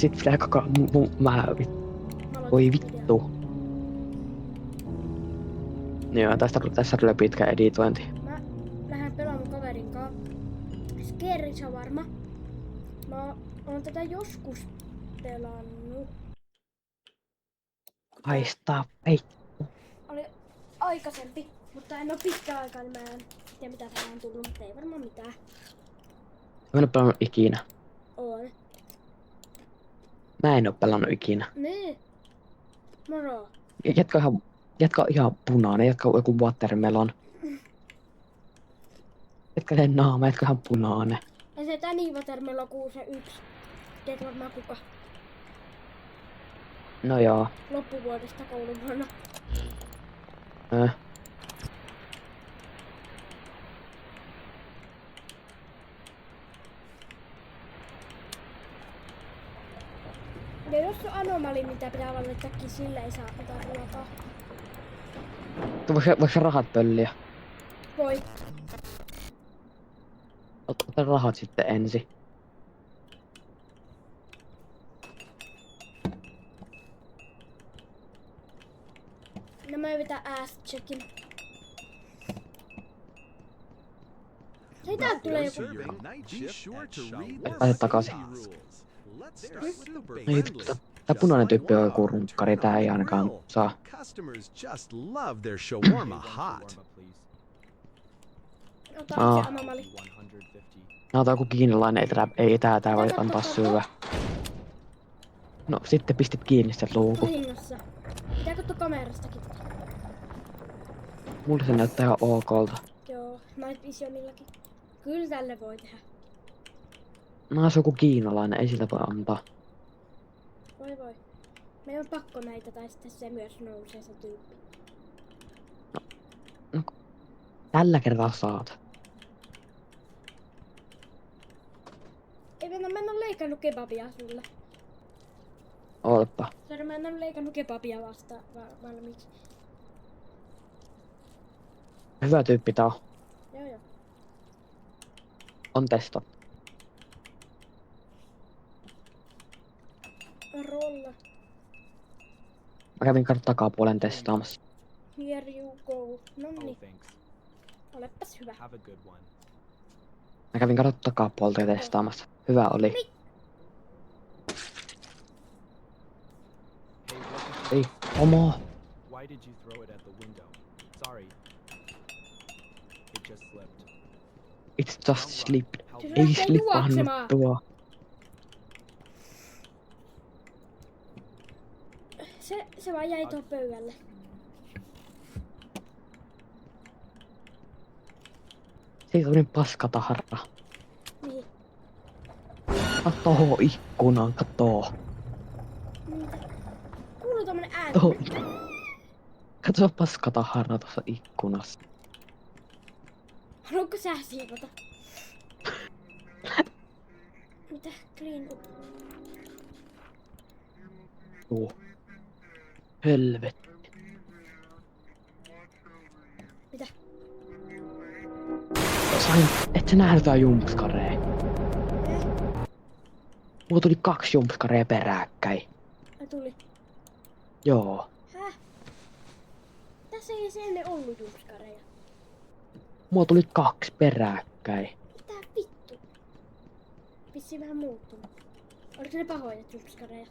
Sit pitää koko voi vittu. Joo, tässä tulee pitkä editointi. Mä lähden pelaamaan kaverin kanssa. Scary Shawarma. Mä oon tätä joskus pelannut. Haistaa ei. Oli aikaisempi, mutta en oo pitkään aikaa, niin mä en tiedä mitä tähän on tullut, mutta ei varmaan mitään. Mä en oo pelannut ikinä. On. Mä en oo pelannut ikinä. Niin. Moro. Jätkä on ihan punainen, jätkä on joku watermelon. Jätkä sen naama, jätkä ihan punainen. Ja se Täni Watermelon 61. Tiedätkö varmaan kuka? No joo. Loppuvuodesta kouluvuonna. Ja jos on anomali, mitä pitää valitettakin, sillä ei saa mitään ruokaa. Voiko se rahat pölliä? Voi. Ota rahat sitten ensin. No mä yritän ass-checkin. Hei, täältä tulee joku. Pääse takaisin. Ei, tää punainen tyyppi on joku runkkari, tää ei ainakaan saa. Ota se anomali. Ota joku kiinalainen, ei tää voi antaa syödä. No sitten pistit kiinni sen luukun. Vahingossa. Pitääkö tuo kamerastakin? Mulle se näyttää ihan okolta. Joo, Night Visionillakin. Kyllä tälle voi tehdä. No se on joku kiinalainen, ei sillä voi antaa. Voi. Meidän on pakko näitä, tai sitten se myös nousee se tyyppi. No, tällä kertaa saat. Ei mä en oo leikannut kebabia sulle. Ootapa. Sori, mä en oo leikannut kebabia vasta valmiiksi. Hyvä tyyppi tää on. Joo. On testattu. Rolla. Mä kävin takapuolen testaamassa. Here you go. Nonni. Olepas hyvä. Mä kävin takapuolta ja testaamassa. Hyvä oli. Ei, omo. Why did you throw it at the window? Sorry. It just slipped. It's just slipped. Se Ei lähtee slippannut juoksemaan. tuo. Se vaan jäi tuohon pöydälle. Siitä tuli paskataharra. Niin. Katoo ikkunaan, katoo. Mitä? Kuuluu tommonen ääni. Katoo. Katso paskataharra tuossa ikkunassa. Haluatko sä siivota? Mitä? Clean up. Tuo. Helvetti. Mitä? Et sä nähnyt tää jumpskaree? Mulla tuli 2 jumpskaree peräkkäin. Ai tuli. Joo. Häh? Tässä ei se ennen ollut jumpskareja. Mulla tuli 2 peräkkäin. Mitä vittu? Vissiin vähän muuttunut. Oliko ne pahoja jumpskareja?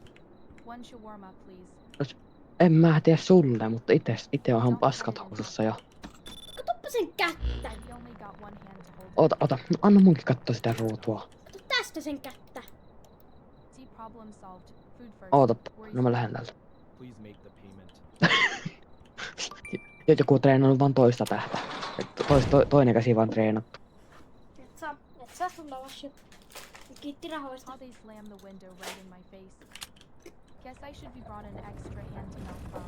One shawarma, please. En mä tiedä sulle, mutta ite on ihan paskat housussa jo. Katoppa sen kättä! You only got one hand to hold. Ota. No, anna munkin katsoa sitä ruutua. Kato tästä sen kättä! See, problem solved. Food first. Ootappa. Worries No mä lähden täältä. Please make the payment. Joku on treenannut vaan toista tähtä. Toinen käsi vaan treenattu. Et saa sulla vasio. Kiitti rahoista. How they slammed the window right in my face. Guess I should be brought an extra hand to mouth bomb.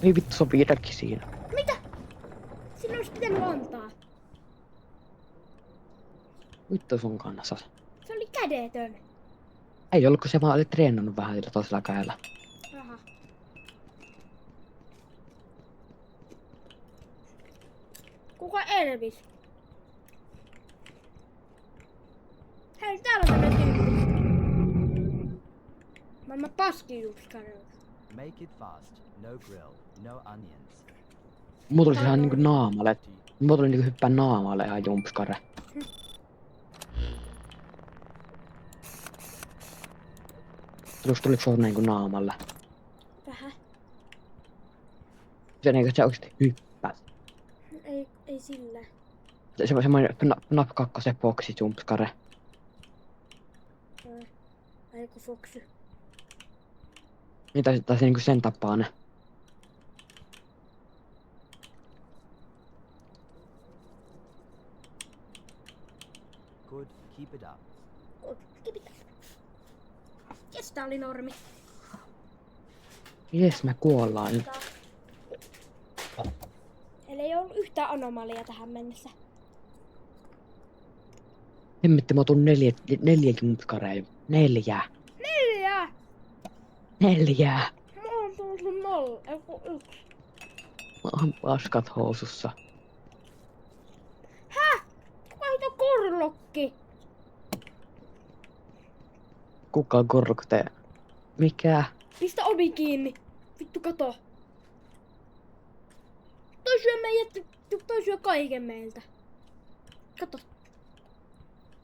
Ei vittu, se on viidakin siinä. Mitä? Sinun olisi pitänyt antaa. Vittu sun kannassa. Se oli kädetön. Ei ollut, kun se vaan oli treenannut vähän sillä toisella kädellä. Aha. Kuka Elvis? Hei, täällä on tämmönen tyyppi. Maailman paskin jumpscare. Make it fast. No grill. No onions. Mulla tuli sehän niinku naamalle. Mulla tuli niinku hyppää naamalle ihan jumpskare. Tuliko sulla niinku naamalle? Vähän. Se niinku se oikeesti hyppäs. Ei sillä. Se semmoinen Nap 2 boksi jumpskare. Aiku Foxy. Niin tai se niinku sen tapaane. Good. Keep it up. Jes, tää oli normi. Jes, me kuollaan nyt. Eli ei ollut yhtään anomalia tähän mennessä. Hemmetti, mä oon neljä jumpskareja. 4. 4! Mä oon tullut 0, eiku 1. Mä oon paskat housussa. Vaihto korlokki. Kuka on korrokte? Mikä? Pistä ovi kiinni. Vittu kato. Toi syö kaiken meiltä. Kato.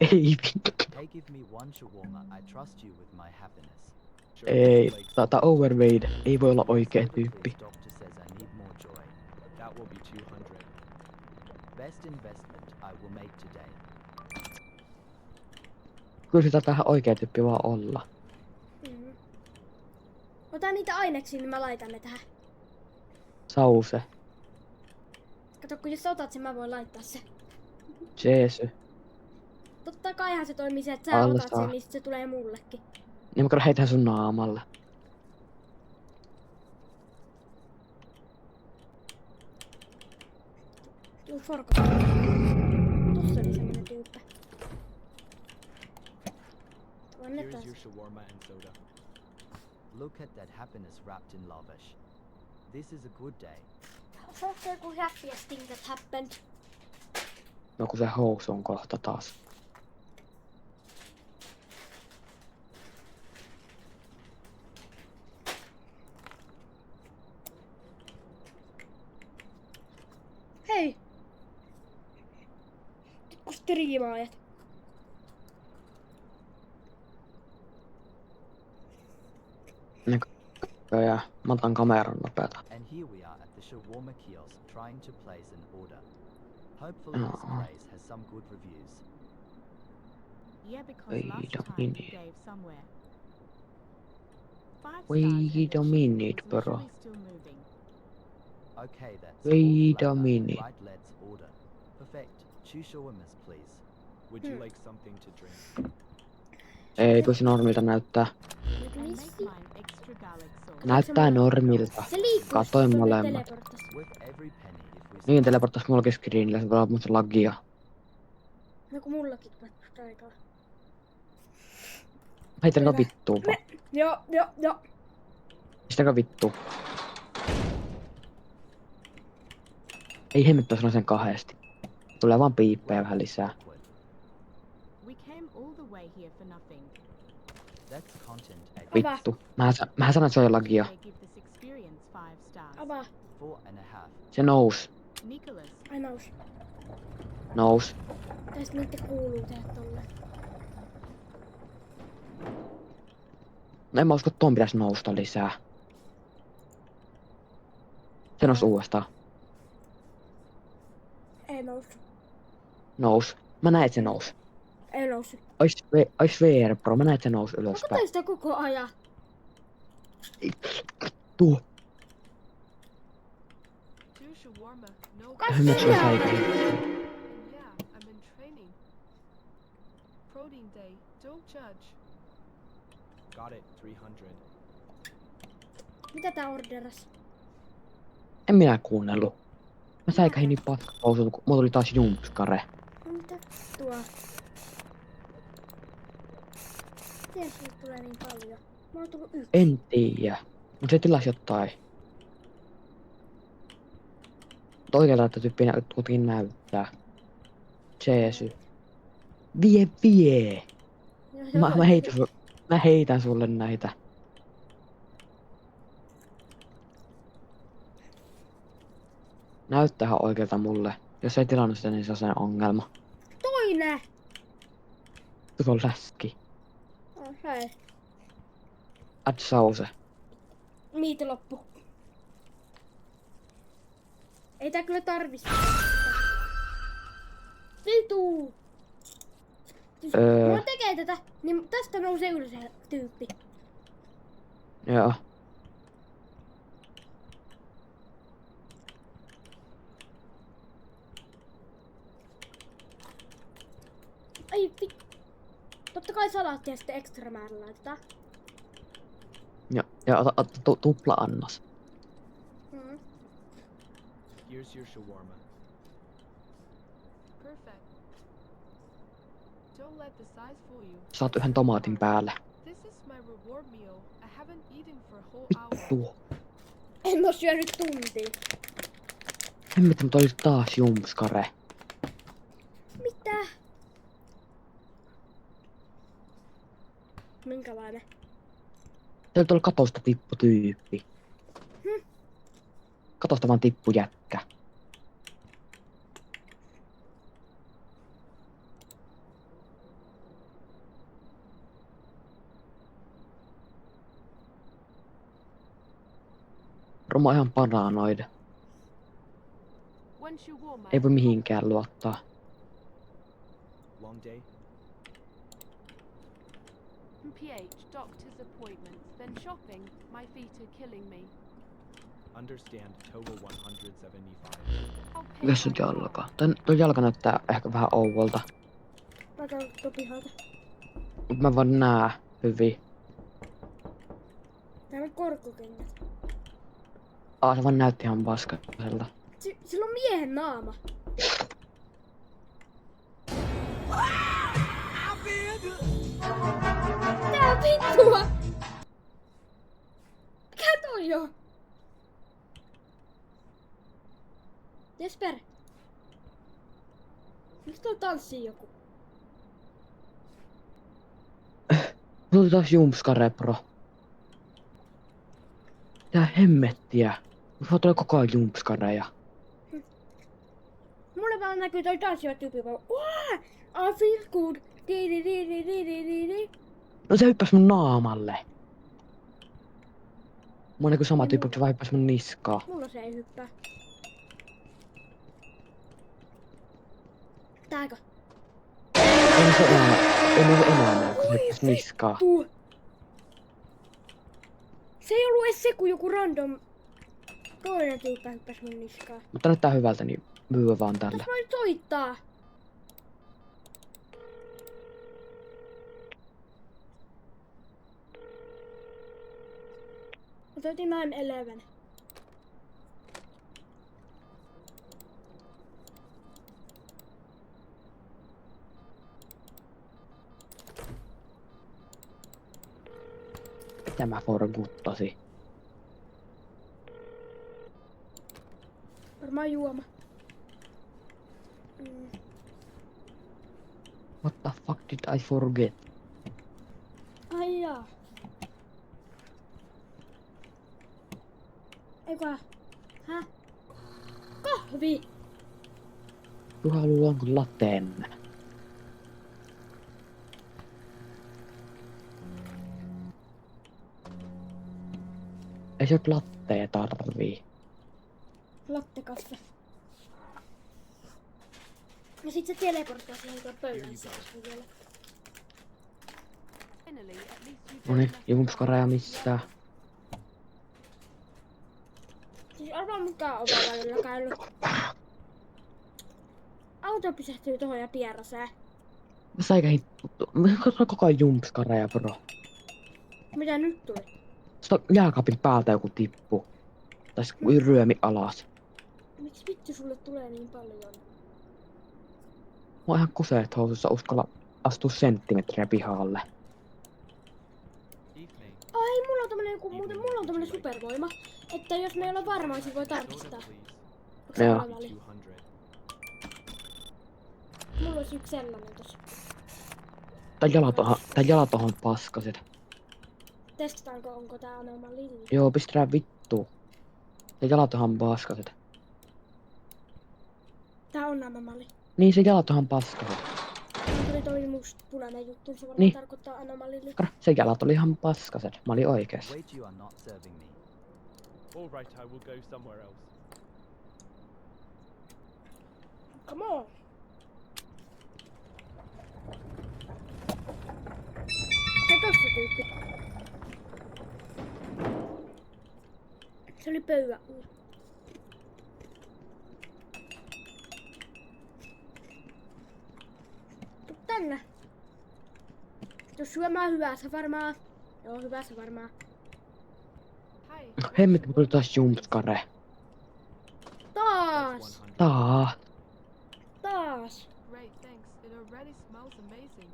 Ei vittu. Hey, give me one shawarma. I trust you with my happiness. Sure, Ei, like, tää overweighed. Ei voi olla oikea Hopefully tyyppi. this doctor says I need more joy. that will be 200. Best investment I will make today. Kyllä sitä tähän oikea tyyppi vaan olla. Ota niitä aineksia, niin mä laitan ne tähän. Sause. Kato, kun jos sä otat sen, mä voin laittaa se. Jeesy. Totta kaihan se toimii se, että sä Alla otat saa. sen, niin sit se tulee mullekin. Niin mä kyllä heitän sun naamalle. Tuu forko. Tossa oli semmonen tyyppi. Annetaan Here's your se. shawarma and soda. Look at that happiness wrapped in lavish. This is a good day. Se on se joku happiest thing that happened. No kun se housu on kohta taas. Hei! Tikku striimaajat. Ja mä otan kameran nopeeta. And here we are at the shawarma kiosk trying to place an order. Hopefully this place has some good reviews. Yeah, because Wait last a time minute. you gave somewhere. 5 Wait stars a and minute, it's bro. literally still moving. Okay, that's Wait all a flavor. minute. Right, let's order. Perfect. 2 shawarmas, please. Would you like something to drink? Ei, kun se normilta näyttää. And make mine extra garlic sauce. Näyttää normilta. Se liikkuu. Katoin se molemmat. teleporttas. With every penny if we Niin teleporttas mullakin screenillä, se voi olla musta lagia. No kun mullakin pattusta aikaa. Heitäkö vittuun? Joo. Pistäkö vittu? Ei hemmettä sanoa sen kahdesti. Tulee vaan piippejä vähän lisää. awkward. We came all the way here for nothing. That's content at Vittu. Mähän sanoin, että se on jo lagia. They give this experience 5 stars. Avaa. 4.5. Se nous. Nicholas, Ai nous. Nous. Tästä niitä kuuluu tehdä tolleen. No en mä usko, että ton pitäisi nousta lisää. Se nousi uudestaan. Ei noussut. Nous. Mä näin, että se nousi. Ei noussut. I swear, bro. Mä näin, että se nousi Mä ylöspäin. katsoin sitä koko ajan. Tuu. 2 shawarma, no Hemmet sulla Katsotaan. säikäli. and yeah, I'm in training. Protein day, don't judge. Got it, 300. Mitä tää orderas? En minä kuunnellut. Mä säikähin niin paskapousuun, kun mulla tuli taas jumpskare. No mitä tuo? Miten sulle tulee niin paljon? Mulla on tullut 1. En tiedä. Mut se tilasi jotain. Oikealta että tyyppi kuitenkin näyttää. Jeesy. Vie! Mä heitän sulle näitä. Näyttää ihan oikealta mulle. Jos ei tilannut sitä, niin se on sen ongelma. Toinen! Tuo on läski. Oh, hei. Add sause. Miiti loppu. Ei tää kyllä tarvis. Vitu! Siis, mulla tekee tätä, niin tästä nousee ylös se tyyppi. Joo. Ai vittu. Totta kai salaattia sitten ekstra määrä laitetaan. Ja ota tupla annos. Mm. Here's your shawarma. Perfect. Don't let the size fool you. Saat yhden tomaatin päälle. This is my reward meal. I haven't eaten for a whole hour. Vittu. En oo syönyt tuntiin. Hemmetti, mutta oli taas jumpskare. Mitä? Minkälainen? Sieltä tuolla katosta tippu tyyppi. Katosta vaan tippu jätkä. Roma on ihan paranoida. Once you warm Ei voi mihinkään luottaa. Long day? PH, doctor's appointments, then shopping. My feet are killing me. Understand total 175. I'll pay Mikäs my nyt jalka? Tuo jalka näyttää ehkä vähän ouvolta. Mä käyn tuon pihalta. Mut mä vaan nää hyvin. Täällä on korkkokengät. Se vaan näytti ihan paskaselta. Sillä on miehen naama. Tää vittua! Mikä toi on? Jesper! Miksi tuolla tanssii joku? Tuli taas jumpskare, bro. Tää hemmettiä. Mulla tulee koko ajan jumpskareja. Mulle vaan näkyy toi tanssiva tyyppi vaan. I feel good. Di. No se hyppäs mun naamalle. Mulla näkyy sama tyyppi, se vaan hyppäs mun niskaa. Mulla se ei hyppää. Tääkö? Ei se enää näy, kun se hyppäs niskaa. Se ei ollut edes se, kun joku random toinen tyyppi hyppäs mun niskaan. Mutta näyttää hyvältä, niin myy vaan tällä. Tässä voi soittaa. Mä soitin 911. Tämä forguttasi. Varmaan juoma. What the fuck did I forget? Ai jaa. Eikä. Häh? Kahvi! Kuka haluaa lateen? Ei se latteja tarvii. Lattekaffe. Ja sit se teleporttaa siihen tuon pöydän vielä. Finally, at least you Noniin, don't jumpskareja missään. Siis arvaa mikä on välillä käynyt. Auto pysähtyy tohon ja pieräsää. Mä eikä hittu. Mä katson koko ajan jumpskareja, bro. Mitä nyt tuli? Sitä jääkaapin päältä joku tippu. Tai se ryömi alas. Miksi vittu sulle tulee niin paljon? Mä oon ihan kuseet housussa, uskalla astua senttimetriä pihalle. Evening. Ai, mulla on tämmönen joku, muuten mulla on tämmönen supervoima, että jos me ei olla varma, niin voi tarkistaa. Soda, please. Onko se Joo. mulla oli? 200. Mulla olisi yksi sellainen tossa. Tää jalat on paskaset. Testataanko, onko tää anomalinen? Joo, pistää vittu. Tää jalat on paskaset. sehän on anomali. Niin se jalat onhan paskaset. Tuli toi punainen juttu, se varmaan Niin. tarkoittaa anomalille. Kato, se jalat oli ihan paskaset. Mä olin oikees. Wait, you are not serving me. All right, I will go somewhere else. Come on. Se tossa tyyppi. Se oli pöydän alla. Tuu tänne. Jos syömään hyvässä varmaan. Joo, hyvässä varmaan. Hi. Hemmet, tuli taas jumpskare. Taas! 100. Taas! Great, thanks. It already smells amazing.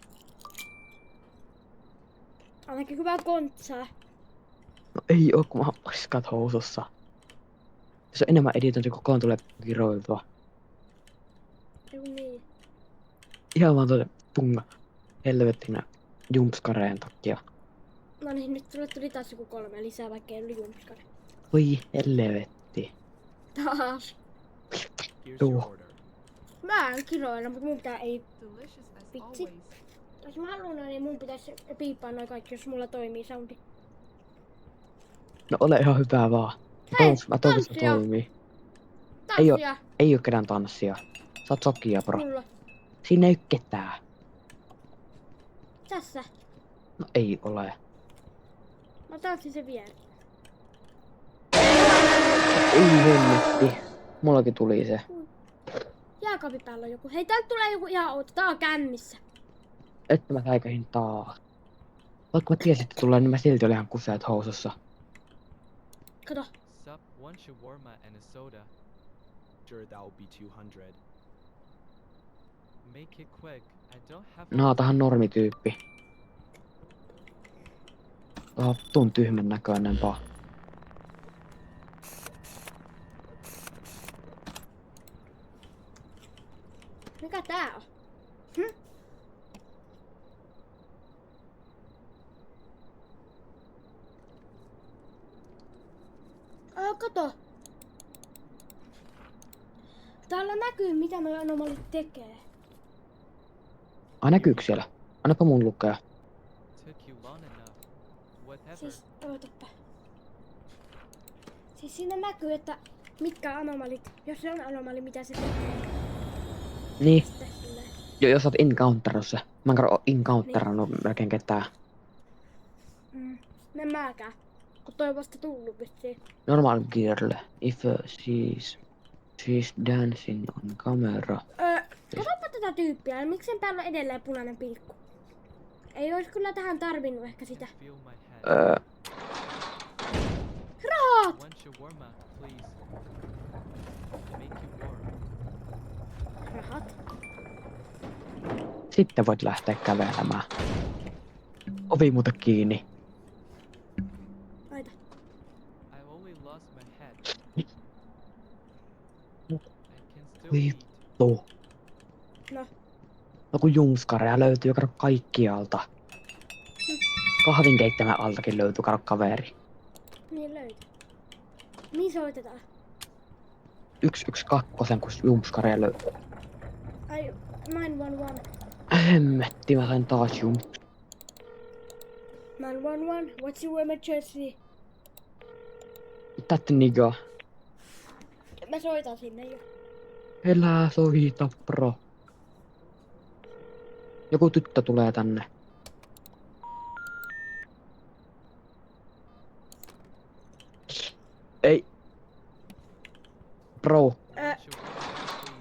Ainakin hyvä kontsaa. No ei oo, kun mä oon paskat housussa. Jos on enemmän editointi, koko ajan tulee kiroiltua. Eiku niin. Ihan vaan tuolle tunga helvettinä jumpskareen takia. No niin, nyt sulle tuli taas joku 3 lisää, vaikka ei ollut jumpskare. Voi helvetti. Taas! Here's Tuo. your order. Mä en kiroilla, mutta mun pitää ei. Delicious as Vitsi. always. Jos mä haluan noin, niin mun pitäisi piippaa noin kaikki, jos mulla toimii soundi. No ole ihan hyvä vaan. Hei, Mä toivon, että se tanssia. toimii. Ei oo- Tanssia! Ei oo ketään tanssia. Sä oot sokia, bro. Mulla. Siinä ei oo ketään. Tässä. No ei ole. Mä tanssin sen viereen. Ei hemmetti. Mullakin tuli se. Jääkaapin päällä on joku. Hei, täältä tulee joku ihan outo. Tää on kännissä. Että mä säikähin taas. Vaikka mä tiesin, että tulee, niin mä silti olin ihan kuseet housussa. Kato. Sup, one shawarma and a soda. Sure, that will be 200. Make it quick. I don't have. Naatahan normityyppi. Oh, tuon tyhmän näköinen vaan. Mikä tää on? Kato. Täällä näkyy, mitä nuo anomalit tekee. Ai näkyykö siellä? Annapa mun lukea. Took you long enough. Whatever. Siis, ootappa. Siis siinä näkyy, että mitkä anomalit, jos se on anomali, mitä se tekee. Niin, Sitten silleen. jos oot encounterissa. Mä en oo encounterannut melkein ketään. En mäkään. Kun toi on vasta tullut vissiin. Normal girl, if she's dancing on camera. Katoppa tätä tyyppiä. Miksen päällä on edelleen punainen pilkku? Ei ois kyllä tähän tarvinnut ehkä sitä. Feel my head. Rahat! One shawarma, please. Make you warm. Rahat. Sitten voit lähteä kävelemään. Ovi muuten kiinni. Laita. I only lost my head. Niin. I can still Oi. eat. Tuu. No. No kun jumskareja löytyy, kato kaikkialta. Kahvinkeittämän altakin löytyy, kato kaveri. Niin löytyy. Mihin soitetaan? 112, kun jumskareja löytyy. Ai, 911. Hemmetti, mä sain taas 911, what's your emergency? That nigga. Mä soitan sinne jo. Elää soita, bro. Joku tyttö tulee tänne. Ei. Bro, One shawarma,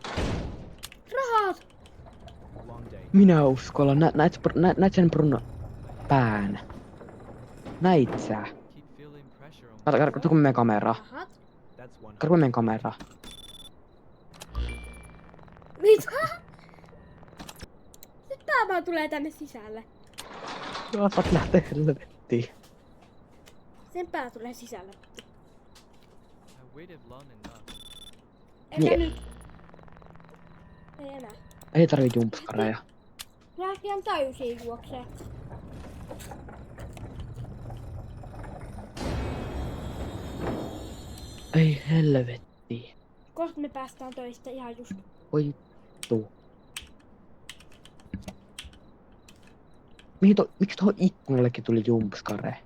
please. Rahat! Long day. minä uskolla. Näit sen brun pään. Näit sä. Keep feeling pressure on. Kato kun menen kameraan. Rahat? That's 100. Kato kun menen kameraan. Mitä? Nyt tää vaan tulee tänne sisälle. Joo, saat lähteä helvettiin. Sen pää tulee sisälle. I waited long enough. Entä Niin. nyt? Ei enää. Ei tarvii jumpskareja. Lähti ihan täysiin juoksee. Ei helvetti. Kohta me päästään töistä ihan just. Oi vittu. Miksi tuohon ikkunallekin tuli jumpskare?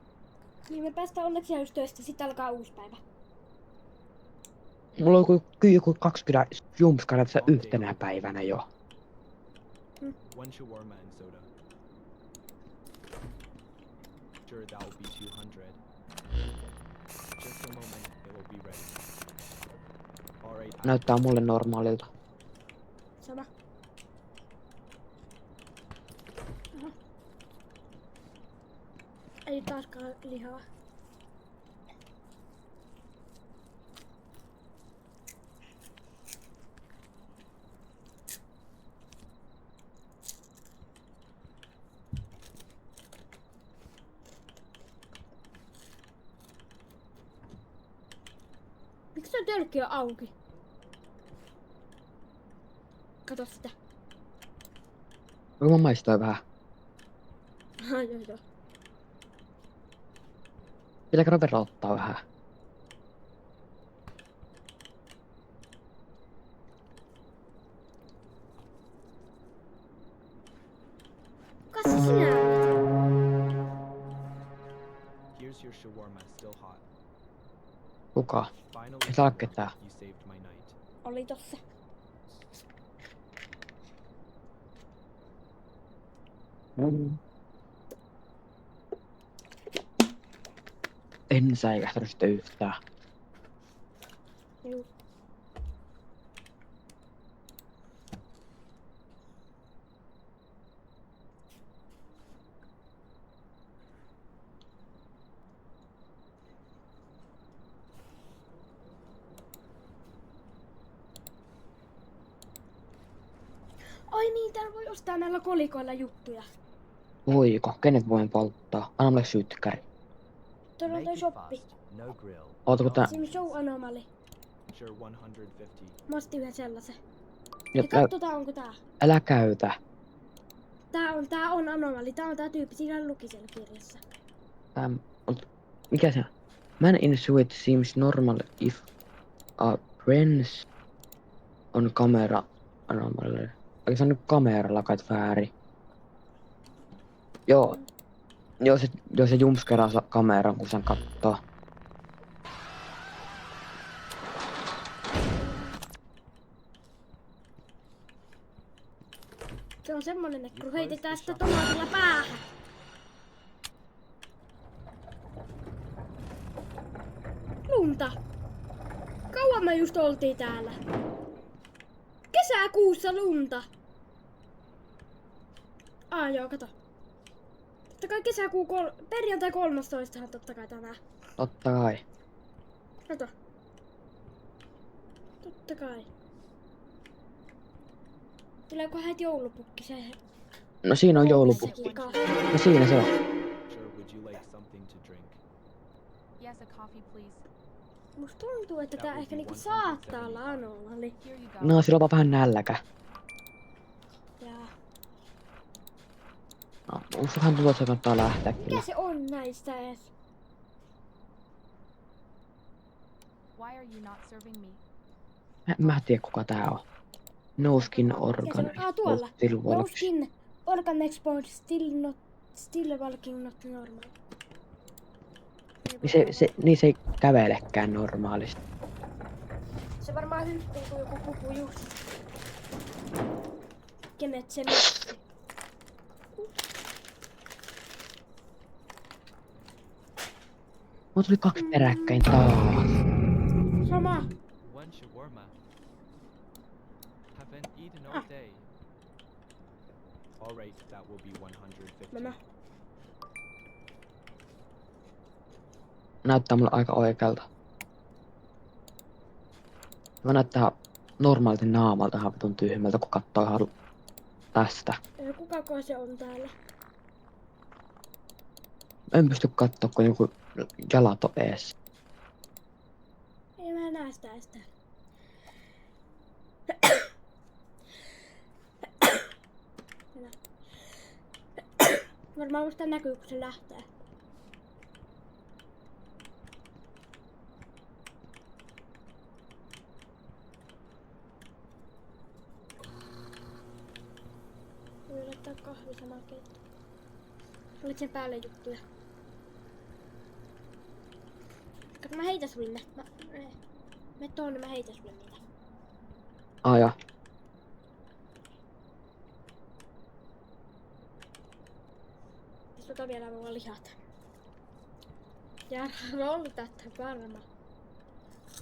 Niin me päästään onneksi ihan just töistä, sitten alkaa uusi päivä. Mulla on joku 20 jumpskare tässä yhtenä päivänä jo. One shawarma and soda. Sure, that will be 200. Just a moment, it will be ready. Alright, Näyttää mulle normaalilta. Sama. Aha. Ei taaskaan lihaa. Miksi tuo tölkki on auki? Kato sitä. Voinko mä maistaa vähän? Joo. Pitääkö Roberta ottaa vähän? Kuka se sinä olet? here's your shawarma, still hot. Kuka? Finally, Ei saa shawarma, ketään. you saved my night. Oli tossa. En säikähtänyt sitä yhtään. Juu. Ai niin, täällä voi ostaa näillä kolikoilla juttuja. Voiko? Kenet voin polttaa? Anna mulle sytkäri. Tuolla on Make toi it shoppi. fast. No grill. Ootako tää? Sim Show Anomaly. Sure, 150. Mä ostin yhden sellaisen. Ja Ja katsotaan onko tää. älä käytä. Tää on Anomaly. Tää on tää tyyppi. Siinä luki siellä kirjassa. Mikä se on? Man in suit seems normal if a prince on camera anomaly. Oikein se on nyt kameralla kai väärin. Joo. Joo se jumpscaraa kameran kun sen kattoo. Se on semmonen, että kun heitetään sitä tomaatilla päähän. Lunta. Kauan me just oltiin täällä. Kesäkuussa lunta. Joo, kato. Totta kai perjantai 13. Totta kai tänään. Totta kai. Kato. Totta kai. Tuleeko heti joulupukki se? No siinä on joulupukki. No siinä se on. Sure, would you like something to drink? Yes, a coffee, please. Musta tuntuu, että tää ehkä niinku saattaa olla Anomaly. Here you go. No sillä on vaan vähän nälkä. Jaa. No, mustahan tuntuu, että se kannattaa lähteä Mikä kyllä. se on näistä edes? Why are you not serving me? Mä en tiedä kuka tää on. No skin organ. Tuolla. Still No walks. skin. Organ export still walking not normal. Niin se ei kävelekään normaalisti. Se varmaan hyppii kuin joku pupu just. Kenet se missi? Mulla tuli 2 peräkkäin taas. Sama. One shawarma. Haven't eaten all day. Alright, that will be 150. Nämä. Näyttää mulle aika oikealta. Mä näyttää normaaliti naamalta ihan vitun tyhmältä, kun kattoo ihan tästä. Kukako se on täällä? En pysty kattoo, kun joku jalat on ees. Ei mä näe sitä edes täällä. Varmaan musta näkyy, kun se lähtee. oli sama keitto. Olit sen päälle juttuja. Kato, mä heitän sulle ne. Me tuonne, mä heitän sulle niitä. Joo. Tässä on vielä mulla lihat. Ja rollita varma.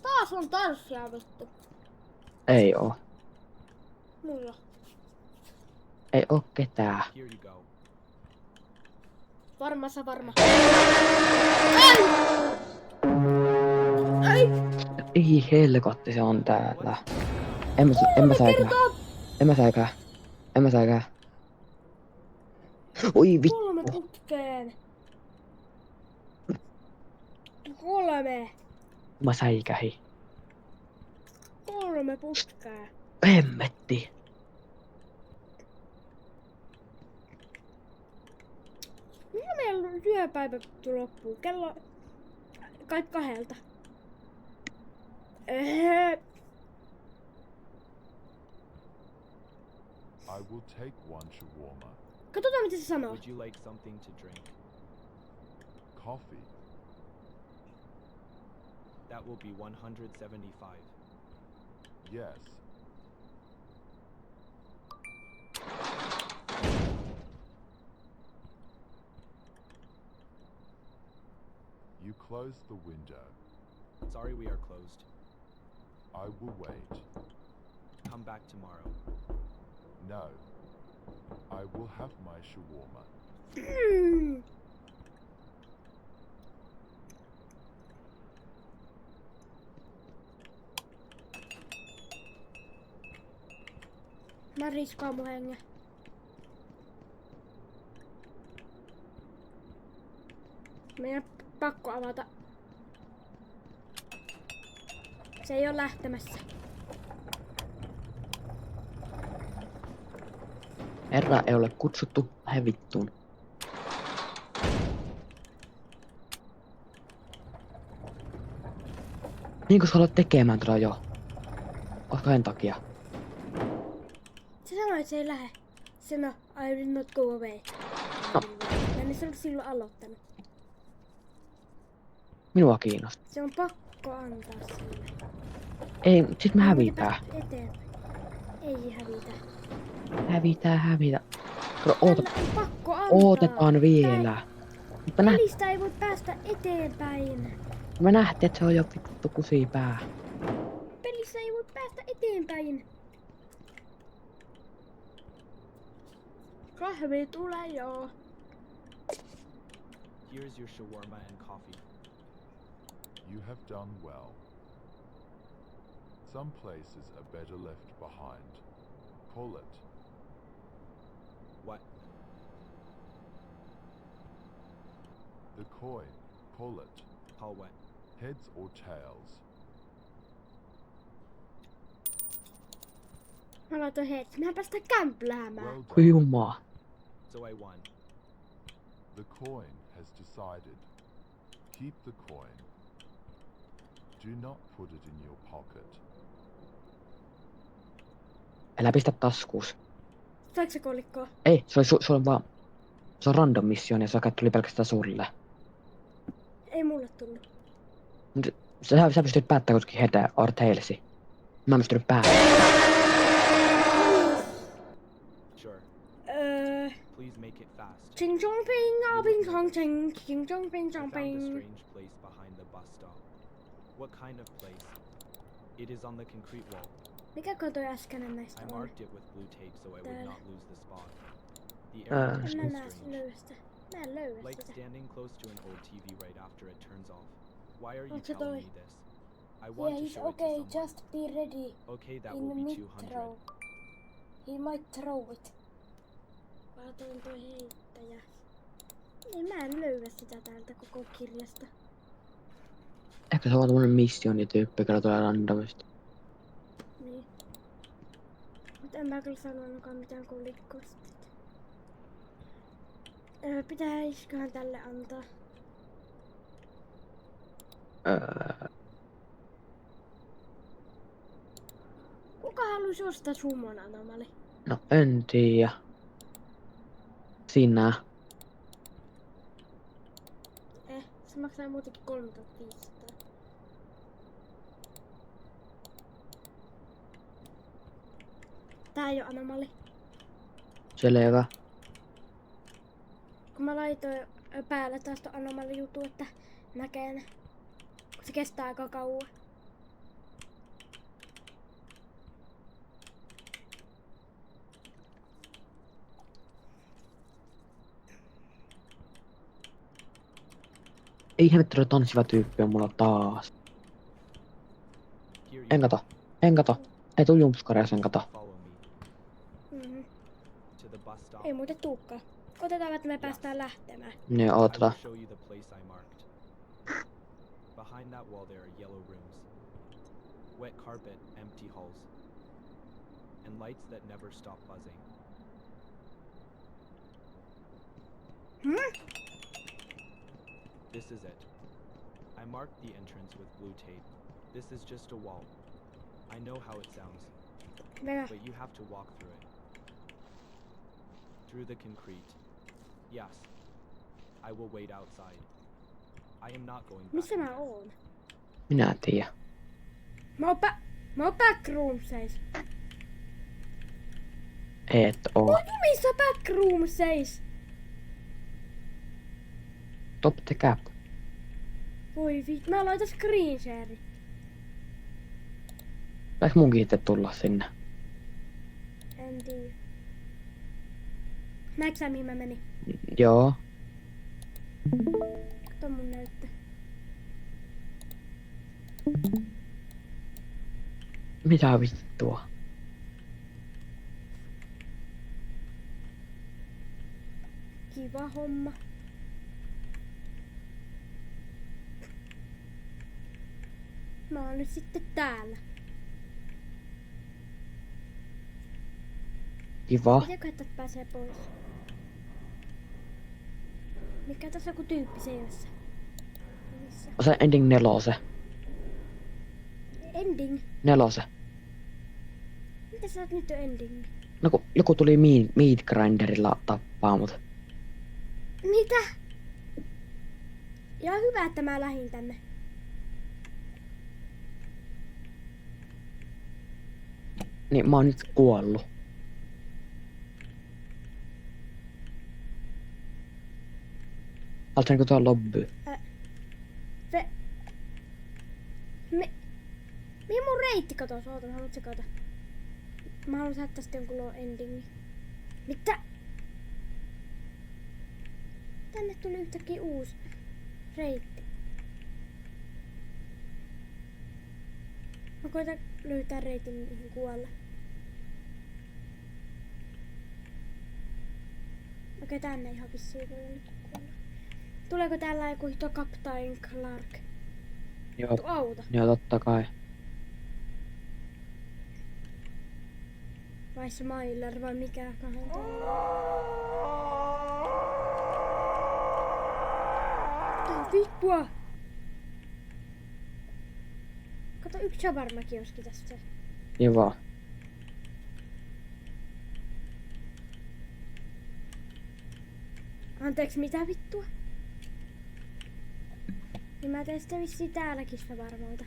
Taas on tanssia vittu. Ei oo. Mulla. Ei oo ketään. Here you go. Varma. Ai! Ai! Ei helkotti, se on täällä. En mä säikää. Oi vittu. 3 putkeen. 3. Mä säikähin. 3 putkeen. Hemmetti. Mitä meillä työpäivä loppuu? Kello kai 2. I will take one shawarma. Katsotaan mitä se sanoo. Would you like something to drink? Coffee. That will be 175. Yes. You close the window. Sorry, we are closed. I will wait. Come back tomorrow. No. I will have my shawarma. Mä riskaan mun hengen. Meidän pakko avata. Se ei oo lähtemässä. Herra ei ole kutsuttu, lähde vittuun. Niinkö sä haluat tekemään tätä jo? Kahden takia. Se sanoi, että se ei lähe. Se sanoi, I will not go away. No. Mä en se ollut silloin aloittanut. Minua kiinnostaa. Se on pakko antaa sille. Ei, sit me Meidän hävitään. pitää päästä eteenpäin. Ei hävitä. Hävitään. Kato, Tällä on pakko antaa. odotetaan vielä. Mutta Pelistä ei voi päästä eteenpäin. me nähtiin, että se on jo vittu kusipää. Pelissä ei voi päästä eteenpäin. Kahvi tulee joo. Here's your shawarma and coffee. You have done well. Some places are better left behind. Pull it. What? The coin. Pull it. How what? Heads or tails. Mä laitoin heet. Mä päästä kämpläämään. Well Kui done. jumaa. So I won. The coin has decided. Keep the coin. Do not put it in your pocket. Älä pistä taskuus. Saiko se kolikkoa? Ei, se on vaan... Se on random mission ja se tuli pelkästään sulle. Ei mulle tullut. Mut sä pystyt päättämään kuitenkin head or tailsi. Mä en pystynyt päättämään. Sure. Please make it fast. Ching chong ping, ah ping chong ching, ching chong ping I chong found a ping. strange place behind the bus stop. What kind of place? It is on the concrete wall. Mikä toi äskeinen näistä I on? marked it with blue tape so I would Täällä. not lose the spot. The area is En so mä näe strange. löyä sitä. Mä en löyä Like sitä. standing close to an old TV right after it turns off. Why are you Onko se telling toi? me this? I want to Yeah, he's show okay, it to someone. just be ready. Okay, that In will be mid 200. throw. He might throw it. Mä otan toi heittäjä. Niin mä en löyä sitä täältä koko kirjasta. Ehkä se on tämmönen missionityyppi, joka tulee randomisti. Niin. Mut en mä kyllä sanonutkaan mitään kolikkosta. Pitäisköhän tälle antaa? Kuka haluaisi ostaa summon anomali? No en tiedä. Sinä. Se maksaa muutenkin 3500. Tää ei oo anomali. Selvä. Kun mä laitoin päälle taas ton anomali juttu, että näkee ne. Kun se kestää aika kauan. Ei helvetti, tanssiva tyyppi on mulla taas. Here you En go. kato. En kato. Ei tuu jumpscareja, sen kato. Follow me Mhm. to the bus stop. Ei muuten tuukkaan. Otetaan, että me päästään lähtemään. Ne I ooteta. will show you the place I marked. Behind that wall there are yellow rooms, wet carpet, empty halls, and lights that never stop buzzing. This is it. I marked the entrance with blue tape. This is just a wall. I know how it sounds, Hyvä. but you have to walk through it. Through the concrete. Yes. I will wait outside. I am not going back. Missä in mä there. oon? Minä en tiedä. Mä oon backroomseis. Et oo. Oon jumissa backroomseis. Top the cap. Voi vittu, mä laitan screen share. Pitäis munkin itse tulla sinne. En tiedä. Näetkö sä mihin mä menin? Joo. Kato mun näyttö. Mitä vittua? Kiva homma. Mä oon nyt sitten täällä. Kiva. Mitenköhän tästä pääsee pois? Mikä tässä on joku tyyppi seinässä? Missä? Se ending 4. Ending? 4. Miten sä oot nyt jo ending? No kun joku tuli meat grinderilla tappaa mut. Mitä? Ja hyvä, että mä lähdin tänne. Niin mä oon nyt kuollut. Haluatko niinku tuo lobby? Mihin mun reitti katos? Oota, mä haluan tsekata. Mä haluan saada tästä jonkun low endingin. Mitä? Tänne tuli yhtäkkiä uusi reitti. Mä koitan löytää reitin mihin kuolla. Okei, tänne ihan vissiin voi nyt kuolla. Tuleeko täällä joku hito Captain Clark? Joo, Auto. joo totta kai. Vai Smiler vai mikä kahden Tää vittua! Kato, yksi shawarma-kioski tässä. Kiva. Anteeksi, mitä vittua? Niin mä teen sitten vissiin täälläkin shawarmalta.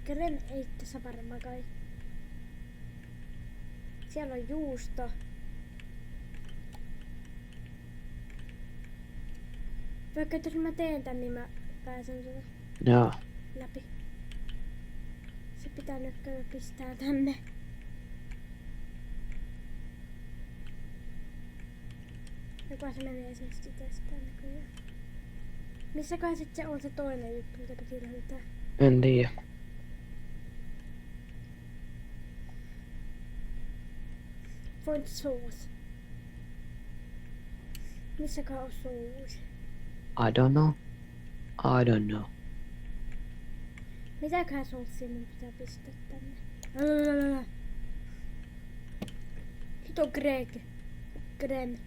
Keren eitte shawarma kai. Siellä on juusto. Vaikka jos mä teen tän, niin mä pääsen Joo. läpi. Se pitää nyt käydä pistää tänne. Joku se menee siis itsestään näköjään. Missäkään sit se on se toinen juttu, mitä piti löytää? En tiedä. Point source. Missäkään on source? I don't know. I don't know. Mitäköhän sourcea mun pitää pistää tänne? Hito Greg. Grem.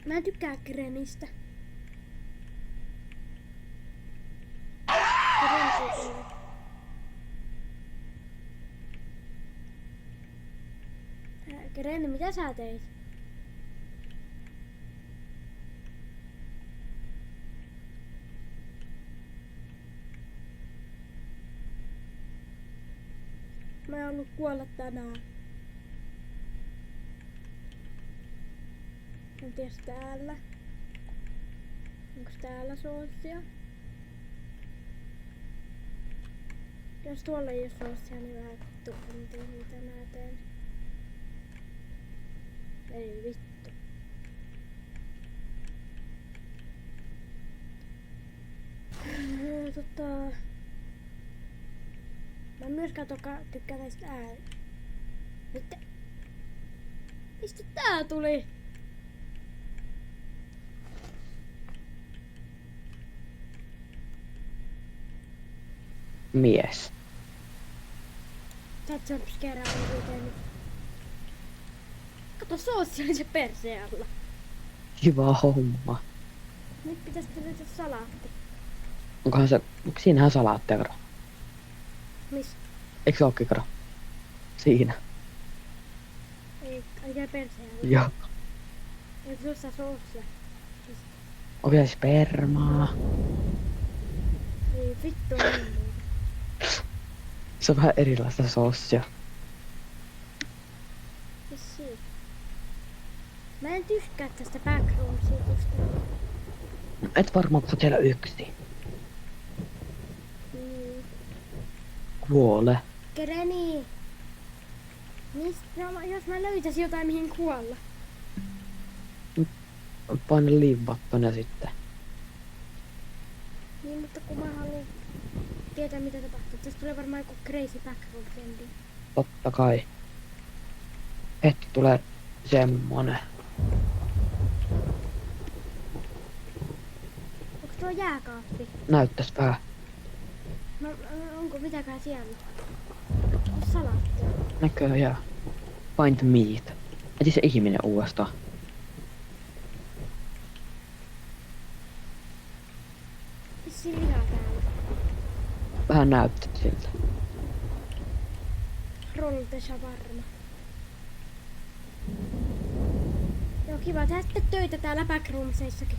Mä en tykkää Gremistä. Reni, mitä sä teit? Mä en ollut kuolla tänään. Entäs täällä? Onko täällä soosia? Jos tuolla ei oo soosia, niin vähän vittu, en tiedä mitä mä teen. Ei vittu. Mä en myöskään tykkää näistä Mitä? Mistä tää tuli? Mies. Tää jumpscare on kuitenkin. Kato, soossi oli se perseen alla. Hyvä homma. Nyt pitäis löytää salaatti. Siinähän salaattia, kato. Missä? Eikö se ookin, kato? Siinä. Ei, ai perseen alla. Joo. Eikö se oo sitä soossia? Onko se spermaa? Ei vittu on muuta. Se on vähän erilaista soossia. Vissiin. Mä en tykkää tästä backroom-sivusta. Et varmaan kun sä oot siellä yksin. Kuole. Kereni! No, jos mä löytäisin jotain mihin kuolla. Paina liivattone sitten. Niin, mutta kun mä haluan tietää mitä tapahtuu. Tästä tulee varmaan joku crazy backroom ending. Totta kai. Heti tulee semmonen. Onko tuo jääkaappi? Näyttäis vähän. No, onko mitäkään siellä? Onko salaattia? Näköjään. Find meat. Eti se ihminen uudestaan. Vissiin lihaa täällä. Vähän näyttää siltä. Rolte shawarma. Joo, kiva tehdä sitten töitä täällä backroomseissakin.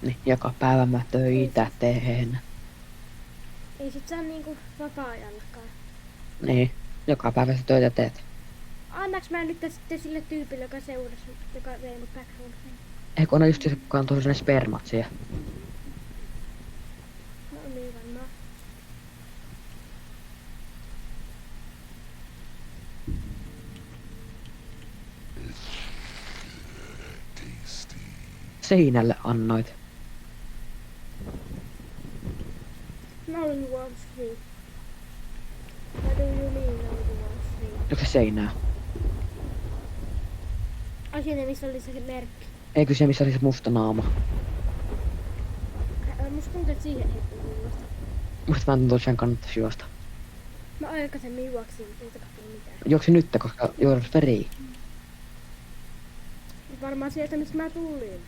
Niin, joka päivä mä töitä teen. Ei sit saa niinku vapaa-ajallakaan. Niin, joka päivä sä töitä teet. Annaks mä nyt sitten sille tyypille, joka seurasi, joka vei mut backroomseen? Eikö ole just se, kuka on tuossa ne spermat siellä? No niin varmaan. Seinälle annoit. No you want free. What do you mean no you want free? Onko se seinää? Ai siinä missä oli se merkki. Eikö se missä oli se musta naama? Musta tuntuu, että siihen hetken juosta. Musta mä tuntuu, että sen kannattaisi juosta. Mä aikaisemmin juoksin, ei tapahtunut mitään. Juoksi nyt, koska joudut veriin. Varmaan sieltä mistä mä tulin.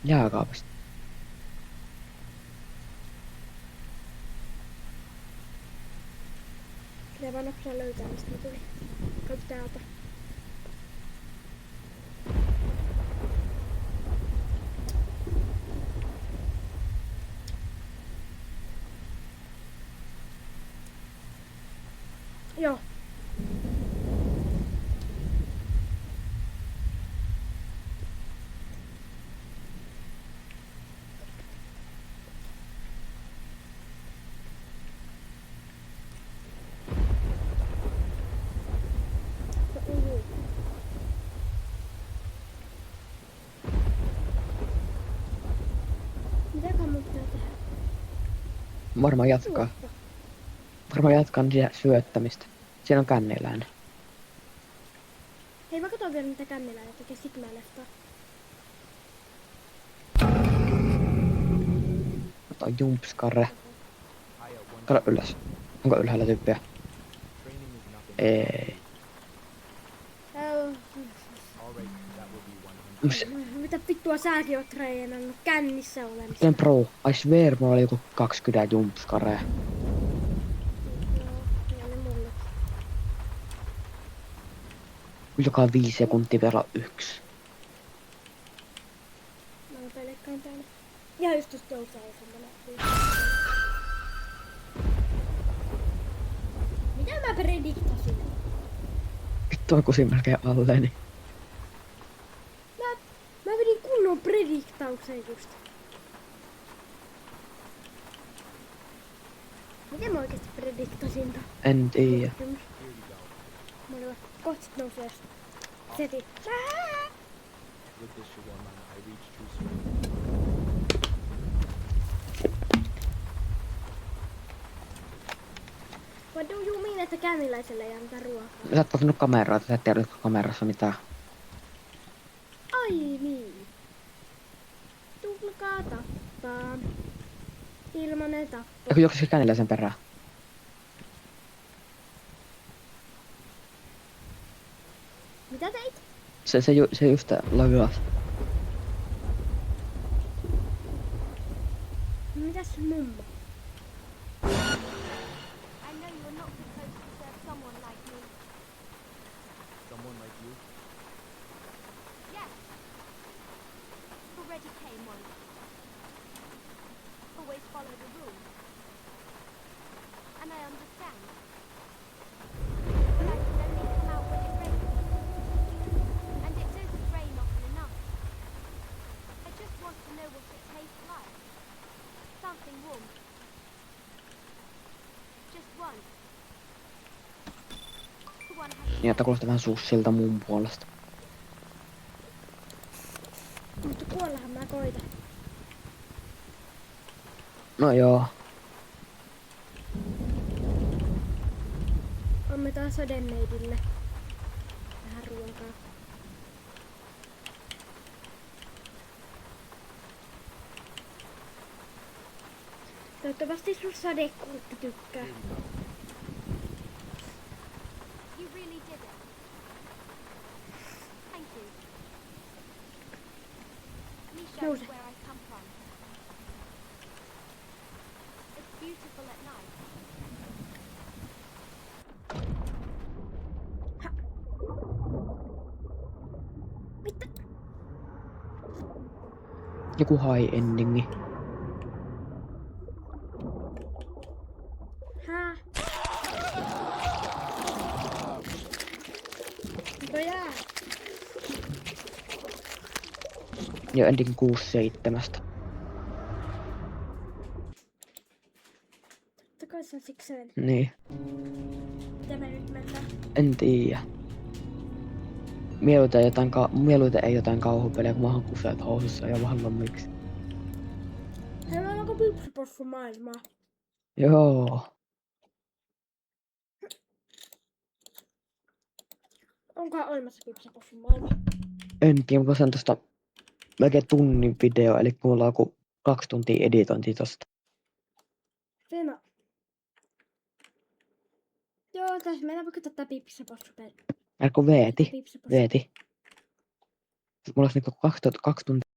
Jääkaapista. Pitää vaan nopsaa löytää mistä mä tulin. Kato täältä. Joo. Mitäkään mun pitää tehdä? Varmaan jatkaa. Varmaan jatkaa sitä syöttämistä. Siinä on känniläinen. Hei, mä katon vielä mitä känniläinen tekee, sit mä leftaa. Ota jumpskare. Aya, one Kato ylös. Onko ylhäällä tyyppiä? training is nothing. Ei. All right, that will be 100. Mitä vittua säkin oot treenannut kännissä olemassa? Miten pro? I swear mulla oli joku 20 jumpskarea. joka 5 sekuntia pelaa 1. Mä pelkkaan täällä. Ja just tuosta nousee semmonen. Mitä mä prediktasin? Vittu on kusin melkein alleeni. Mä vedin kunnon prediktauksen just. Miten mä oikeesti prediktasin tän? En tiedä. Mä olin kohta nousee setit. With this shawarma, I reach true strength. What do you mean, että känniläiselle ei anneta ruokaa? Sä et ottanut kameraa, että sä et tiedä, että kamerassa mitään. Ai niin. Tulkaa tappaa. Ilmanen tappo. Eikö juoksisi känniläisen perään? Mitä teit? Se just lavilas. Mitäs mummo? I know you are not supposed to serve someone like me. Someone like you? Yes. Already came one. Always follow the rules. And I understand. But I can only come out when it rains. And it doesn't rain often enough. I just want to know what it tastes like. Something warm. Just one. One has Niin, että kuulostaa vähän sussilta mun puolesta. Mutta kuollahan mä koitan. No joo. Annetaan sodenneidille vähän ruokaa. Toivottavasti sun sadekuutti tykkää. You really did it. Thank you. Misha Nouse. is where I come from. It's beautiful at night. Mitä? Joku high endingi. Hää? Mitä jää? Ja ending 6/7. Takaisin sikseen. Niin. Mitä me nyt mennään? En tiedä. Mieluiten ei jotain kauhupeliä, kun mä oon kuseet housussa ja vaan miksi. Hei, mä onko Pipsipossun maailmaa? Joo. Onkohan olemassa Pipsipossun maailma? En tiedä, mutta se on tosta melkein tunnin video, eli mulla on joku 2 tuntia editointia tosta. Sena. Joo, tässä meidän vaikka tätä Pipsipossun peliä. Veeti. Mulla olisi niinku 2 tuntia